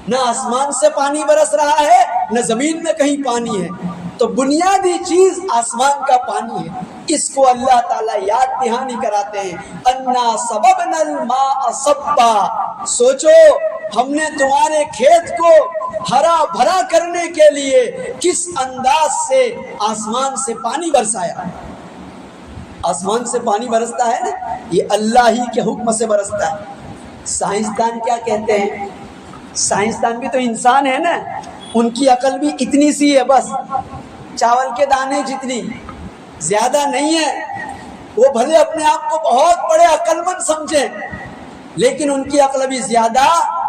نہ آسمان سے پانی برس رہا ہے نہ زمین میں کہیں پانی ہے، تو بنیادی چیز آسمان کا پانی ہے۔ اس کو اللہ تعالیٰ یاد دہانی کراتے ہیں، انا سببنا الماء صبا، سوچو ہم نے تمہارے کھیت کو ہرا بھرا کرنے کے لیے کس انداز سے آسمان سے پانی برسایا۔ آسمان سے پانی برستا ہے نا، یہ اللہ ہی کے حکم سے برستا ہے۔ سائنسدان کیا کہتے ہیں؟ سائنسدان بھی تو انسان ہے نا، ان کی عقل بھی اتنی سی ہے، بس چاول کے دانے جتنی، زیادہ نہیں ہے۔ وہ بھلے اپنے آپ کو بہت بڑے عقل مند سمجھیں، لیکن ان کی عقل بھی زیادہ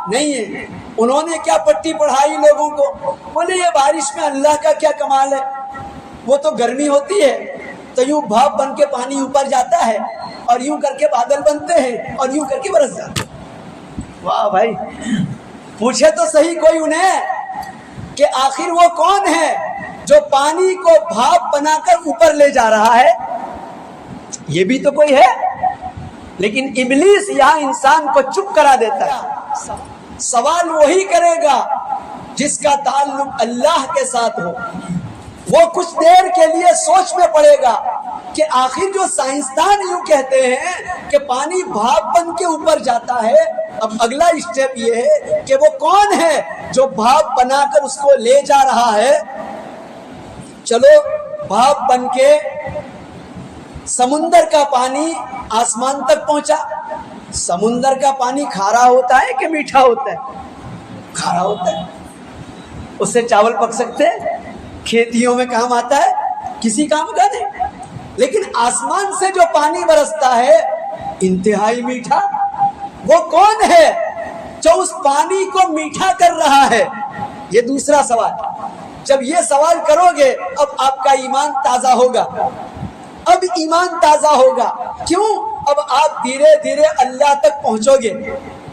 نہیں ہے۔ انہوں نے کیا پٹی پڑھائی لوگوں کو، بولے یہ بارش میں اللہ کا کیا کمال ہے، وہ تو گرمی ہوتی ہے تو یوں بھاپ بن کے پانی اوپر جاتا ہے اور یوں کر کے بادل بنتے ہیں اور یوں کر کے برس جاتے ہیں۔ واہ بھائی، پوچھے تو صحیح کوئی انہیں کہ آخر وہ کون ہے جو پانی کو بھاپ بنا کر اوپر لے جا رہا ہے؟ یہ بھی تو کوئی ہے، لیکن ابلیس یہاں انسان کو چپ کرا دیتا ہے۔ سوال وہی کرے گا جس کا تعلق اللہ کے ساتھ ہو، وہ کچھ دیر کے لیے سوچ میں پڑے گا کہ آخر جو سائنسدان یوں کہتے ہیں کہ پانی بھاپ بن کے اوپر جاتا ہے، اب اگلا اسٹیپ یہ ہے کہ وہ کون ہے جو بھاپ بنا کر اس کو لے جا رہا ہے۔ چلو بھاپ بن کے سمندر کا پانی آسمان تک پہنچا۔ سمندر کا پانی کھارا ہوتا ہے کہ میٹھا ہوتا ہے؟ کھارا ہوتا ہے، اس سے چاول پک سکتے ہیں، کھیتیوں میں کام آتا ہے، کسی کام کا نہیں۔ لیکن آسمان سے جو پانی برستا ہے انتہائی میٹھا، وہ کون ہے جو اس پانی کو میٹھا کر رہا ہے؟ یہ دوسرا سوال۔ جب یہ سوال کرو گے اب آپ کا ایمان تازہ ہوگا، اب ایمان تازہ ہوگا۔ کیوں؟ اب آپ دھیرے دھیرے اللہ تک پہنچو گے،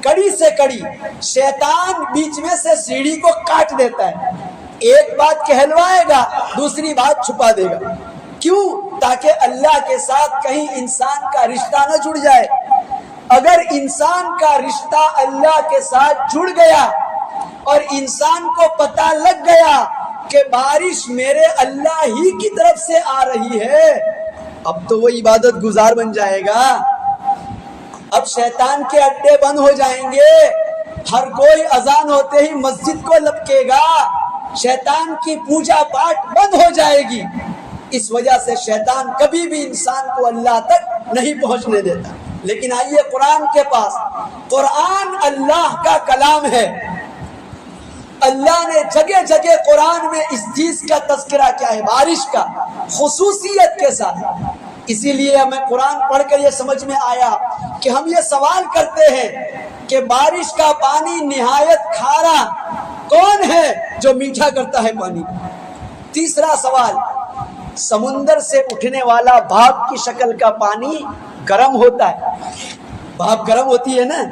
کڑی سے کڑی۔ شیطان بیچ میں سے سیڑھی کو کاٹ دیتا ہے، ایک بات کہلوائے گا دوسری بات چھپا دے گا۔ کیوں؟ تاکہ اللہ کے ساتھ کہیں انسان کا رشتہ نہ جڑ جائے۔ اگر انسان کا رشتہ اللہ کے ساتھ جڑ گیا اور انسان کو پتہ لگ گیا کہ بارش میرے اللہ ہی کی طرف سے آ رہی ہے، اب تو وہ عبادت گزار بن جائے گا۔ اب شیطان کے اڈے بند ہو جائیں گے، ہر کوئی اذان ہوتے ہی مسجد کو لپکے گا، شیطان کی پوجا پاٹ بند ہو جائے گی۔ اس وجہ سے شیطان کبھی بھی انسان کو اللہ تک نہیں پہنچنے دیتا۔ لیکن آئیے قرآن کے پاس، قرآن اللہ کا کلام ہے۔ اللہ نے جگہ جگہ قرآن میں اس چیز کا تذکرہ کیا ہے، بارش کا، خصوصیت کے ساتھ۔ اسی لیے ہمیں قرآن پڑھ کر یہ سمجھ میں آیا کہ ہم یہ سوال کرتے ہیں کہ بارش کا پانی نہایت کھارا، کون ہے جو میٹھا کرتا ہے پانی؟ تیسرا سوال، سمندر سے اٹھنے والا بھاپ کی شکل کا پانی گرم ہوتا ہے، بھاپ گرم ہوتی ہے نا،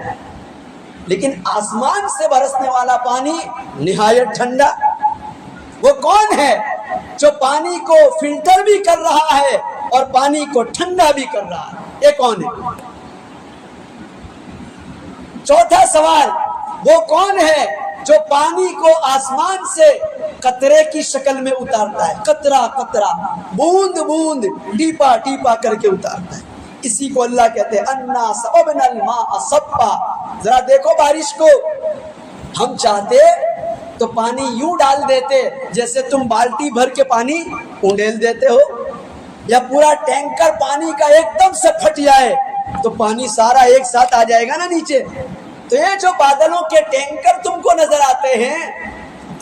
لیکن آسمان سے برسنے والا پانی نہایت ٹھنڈا۔ وہ کون ہے جو پانی کو فلٹر بھی کر رہا ہے اور پانی کو ٹھنڈا بھی کر رہا ہے؟ یہ کون ہے؟ چوتھا سوال، وہ کون ہے جو پانی کو آسمان سے قطرے کی شکل میں اتارتا ہے، قطرہ قطرہ، بوند بوند، ٹیپا ٹیپا کر کے اتارتا ہے؟ اسی کو اللہ کہتے ہیں انا سببنا الماء صبا۔ ذرا دیکھو بارش کو، ہم چاہتے تو پانی یوں ڈال دیتے جیسے تم بالٹی بھر کے پانی اونڈیل دیتے ہو، یا پورا ٹینکر پانی کا ایک دم سے پھٹ جائے تو پانی سارا ایک ساتھ آ جائے گا نا نیچے۔ تو یہ جو بادلوں کے ٹینکر تم کو نظر آتے ہیں،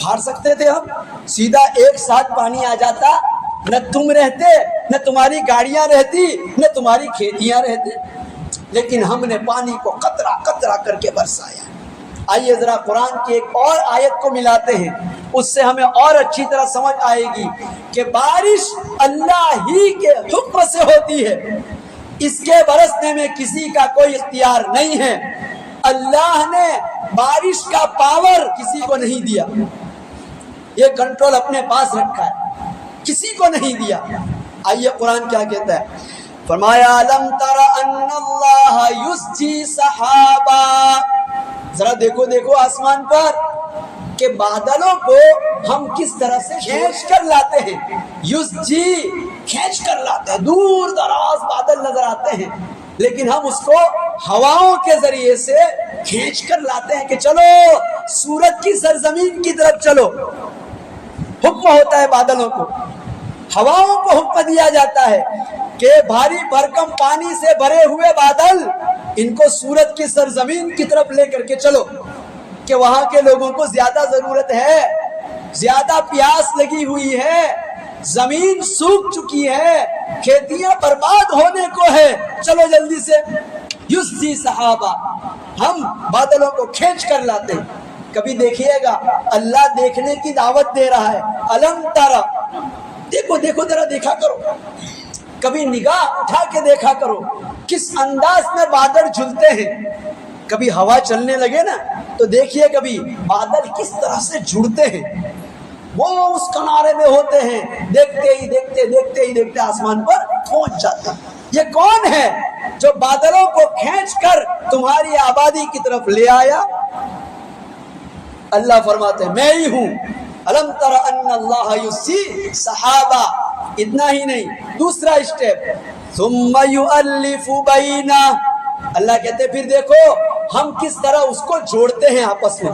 بھار سکتے تھے ہم، سیدھا ایک ساتھ پانی آ جاتا، نہ تم رہتے، نہ تمہاری گاڑیاں رہتی، نہ تمہاری کھیتیاں رہتی، لیکن ہم نے پانی کو قطرہ قطرہ کر کے برسایا۔ آئیے ذرا قرآن کی ایک اور آیت کو ملاتے ہیں، اس سے ہمیں اور اچھی طرح سمجھ آئے گی کہ بارش اللہ ہی کے حکم سے ہوتی ہے، اس کے برسنے میں کسی کا کوئی اختیار نہیں ہے۔ اللہ نے بارش کا پاور کسی کو نہیں دیا، یہ کنٹرول اپنے پاس رکھا ہے، کسی کو نہیں دیا۔ آئیے قرآن کیا کہتا ہے، فرمایا الم تر ان اللہ یسجی سحابا، ذرا دیکھو دیکھو آسمان پر کہ بادلوں کو ہم کس طرح سے کھینچ کر لاتے ہیں. یسجی کھینچ کر لاتے ہیں، دور دراز بادل نظر آتے ہیں، لیکن ہم اس کو ہواؤں کے ذریعے سے کھینچ کر لاتے ہیں کہ چلو سورج کی سرزمین کی طرف چلو. حکم ہوتا ہے بادلوں کو، ہواؤں کو حکم دیا جاتا ہے کہ بھاری بھرکم پانی سے بھرے ہوئے بادل، ان کو سورج کی سرزمین کی طرف لے کر کے چلو کہ وہاں کے لوگوں کو زیادہ ضرورت ہے، زیادہ پیاس لگی ہوئی ہے، زمین سوکھ چکی ہے، کھیتیاں برباد ہونے کو ہے، چلو جلدی سے. یسجی صحابہ، ہم بادلوں کو کھینچ کر لاتے ہیں. کبھی دیکھیے گا اللہ دیکھنے کی دعوت دے رہا ہے، الم ترى، دیکھو دیکھو ذرا دیکھا کرو، کبھی نگاہ اٹھا کے دیکھا کرو کس انداز میں بادل جھلتے ہیں. کبھی ہوا چلنے لگے نا تو دیکھیے کبھی بادل کس طرح سے جڑتے ہیں، وہ اس کنارے میں ہوتے ہیں، دیکھتے ہی دیکھتے دیکھتے ہی دیکھتے آسمان پر پہنچ جاتا. یہ کون ہے جو بادلوں کو کھینچ کر تمہاری آبادی کی طرف لے آیا؟ اللہ فرماتے ہیں میں ہی ہوں. الم تر ان اللہ یسجی صحابہ. اتنا ہی نہیں، دوسرا اسٹیپ، ثم یؤلف بینا. اللہ کہتے ہیں پھر دیکھو ہم کس طرح اس کو جوڑتے ہیں، آپس میں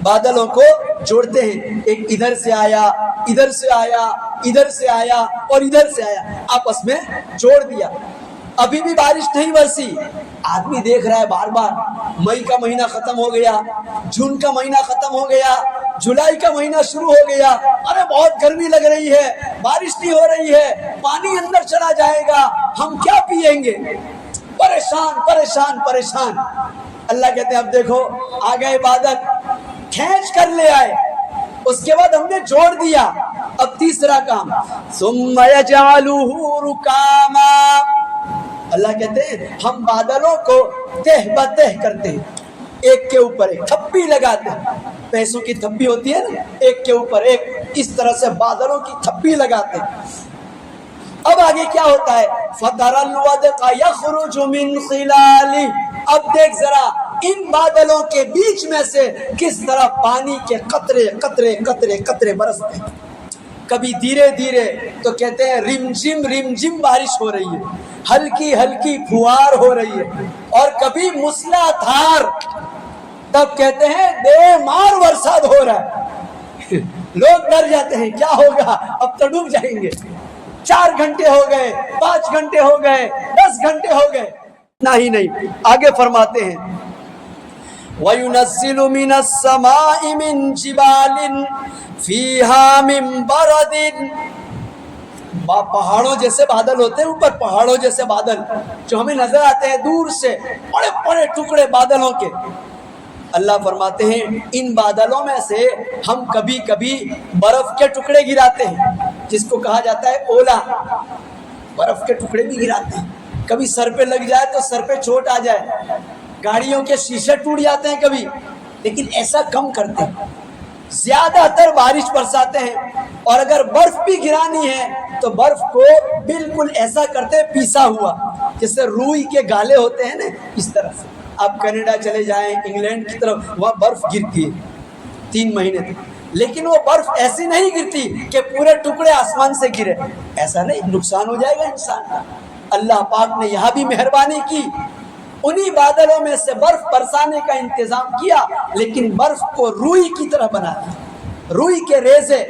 بادلوں کو جوڑتے ہیں. ایک ادھر سے آیا، ادھر سے آیا، ادھر سے آیا اور ادھر سے آیا، آپس میں جوڑ دیا. ابھی بھی بارش نہیں برسی، آدمی دیکھ رہا ہے بار بار. مئی کا مہینہ ختم ہو گیا، جون کا مہینہ ختم ہو گیا، جولائی کا مہینہ شروع ہو گیا، ارے بہت گرمی لگ رہی ہے، بارش نہیں ہو رہی ہے، پانی اندر چلا جائے گا، ہم کیا پیئیں گے؟ پریشان پریشان پریشان. اللہ کہتے ہیں اب دیکھو آ گئے بادل، کھینچ کر لے آئے، اس کے بعد ہم نے جوڑ دیا. اب تیسرا کام، ثم یجعلہ رکاما. اللہ کہتے ہیں ہم بادلوں کو تہ بتہ کرتے ہیں، ایک کے اوپر ایک تھپی لگاتے ہیں. پیسوں کی تھپی ہوتی ہے نا، ایک کے اوپر ایک، اس طرح سے بادلوں کی تھپی لگاتے ہیں. اب آگے کیا ہوتا ہے؟ فَتَرَى الْوَدْقَ يَخْرُجُ مِنْ خِلَالِهِ. اب دیکھ ذرا ان بادلوں کے بیچ میں سے کس طرح پانی کے قطرے قطرے قطرے قطرے برستے ہیں. کبھی دھیرے دھیرے تو کہتے ہیں رم جم بارش ہو رہی ہے، ہلکی ہلکی پھوار ہو رہی ہے، اور کبھی مسلا دھار، تب کہتے ہیں بے مار برسات ہو رہا ہے. لوگ ڈر جاتے ہیں کیا ہوگا، اب تو ڈوب جائیں گے. 4 گھنٹے ہو گئے، 5 گھنٹے ہو گئے، 10 گھنٹے ہو گئے. نہ ہی نہیں، آگے فرماتے ہیں وَيُنَزِّلُ مِنَ السَّمَاءِ مِن جِبَالٍ فِيهَا مِن بَرَدٍ. پہاڑوں جیسے بادل ہوتے ہیں اوپر، پہاڑوں جیسے بادل جو ہمیں نظر آتے ہیں دور سے، بڑے بڑے ٹکڑے بادلوں کے. اللہ فرماتے ہیں ان بادلوں میں سے ہم کبھی کبھی برف کے ٹکڑے گراتے ہیں، جس کو کہا جاتا ہے اولا. برف کے ٹکڑے بھی گراتے ہیں. کبھی سر پہ لگ جائے تو سر پہ چوٹ آ جائے، گاڑیوں کے شیشے ٹوٹ جاتے ہیں کبھی. لیکن ایسا کم کرتے ہیں، زیادہ تر بارش برساتے ہیں. اور اگر برف بھی گرانی ہے تو برف کو بالکل ایسا کرتے ہیں پیسا ہوا، جیسے روئی کے گالے ہوتے ہیں نا، اس طرح سے. آپ کینیڈا چلے جائیں، انگلینڈ کی طرف، وہاں برف گرتی ہے 3 مہینے تک، لیکن وہ برف ایسی نہیں گرتی کہ پورے ٹکڑے آسمان سے گرے. ایسا نہیں، نقصان ہو جائے گا انسان کا. اللہ پاک نے یہاں بھی مہربانی کی، انہی بادلوں میں سے برف برسانے کا انتظام کیا، لیکن برف کو روئی کی طرح بنا دیا. روئی کے ریزے،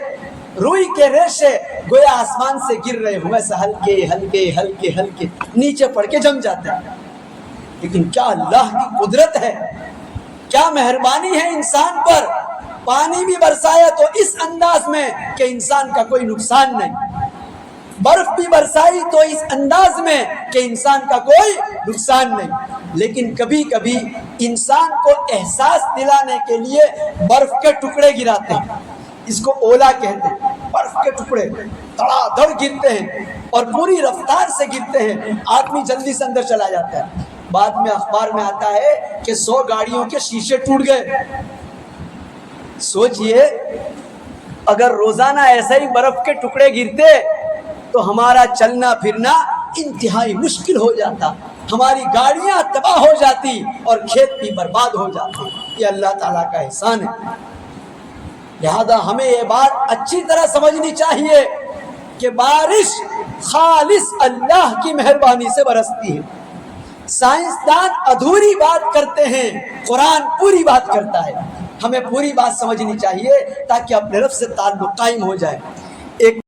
روئی کے ریشے گویا آسمان سے گر رہے ہوئے سے ہلکے ہلکے ہلکے ہلکے نیچے پڑ کے جم جاتے ہیں. لیکن کیا اللہ کی قدرت ہے، کیا مہربانی ہے انسان پر. پانی بھی برسایا تو اس انداز میں کہ انسان کا کوئی نقصان نہیں، برف بھی برسائی تو اس انداز میں کہ انسان کا کوئی نقصان نہیں. لیکن کبھی کبھی انسان کو احساس دلانے کے لیے برف کے ٹکڑے گراتے ہیں، اس کو اولا کہتے ہیں. برف کے ٹکڑے دھڑا دھڑ گرتے ہیں اور پوری رفتار سے گرتے ہیں، آدمی جلدی سے اندر چلا جاتا ہے. بعد میں اخبار میں آتا ہے کہ 100 گاڑیوں کے شیشے ٹوٹ گئے. سوچئے اگر روزانہ ایسا ہی برف کے ٹکڑے گرتے تو ہمارا چلنا پھرنا انتہائی مشکل ہو جاتا، ہماری گاڑیاں تباہ ہو جاتی اور کھیت بھی برباد ہو جاتے. یہ اللہ تعالیٰ کا احسان ہے. لہذا ہمیں یہ بات اچھی طرح سمجھنی چاہیے کہ بارش خالص اللہ کی مہربانی سے برستی ہے. سائنسدان ادھوری بات کرتے ہیں، قرآن پوری بات کرتا ہے. ہمیں پوری بات سمجھنی چاہیے تاکہ اپنے رب سے تعلق قائم ہو جائے. ایک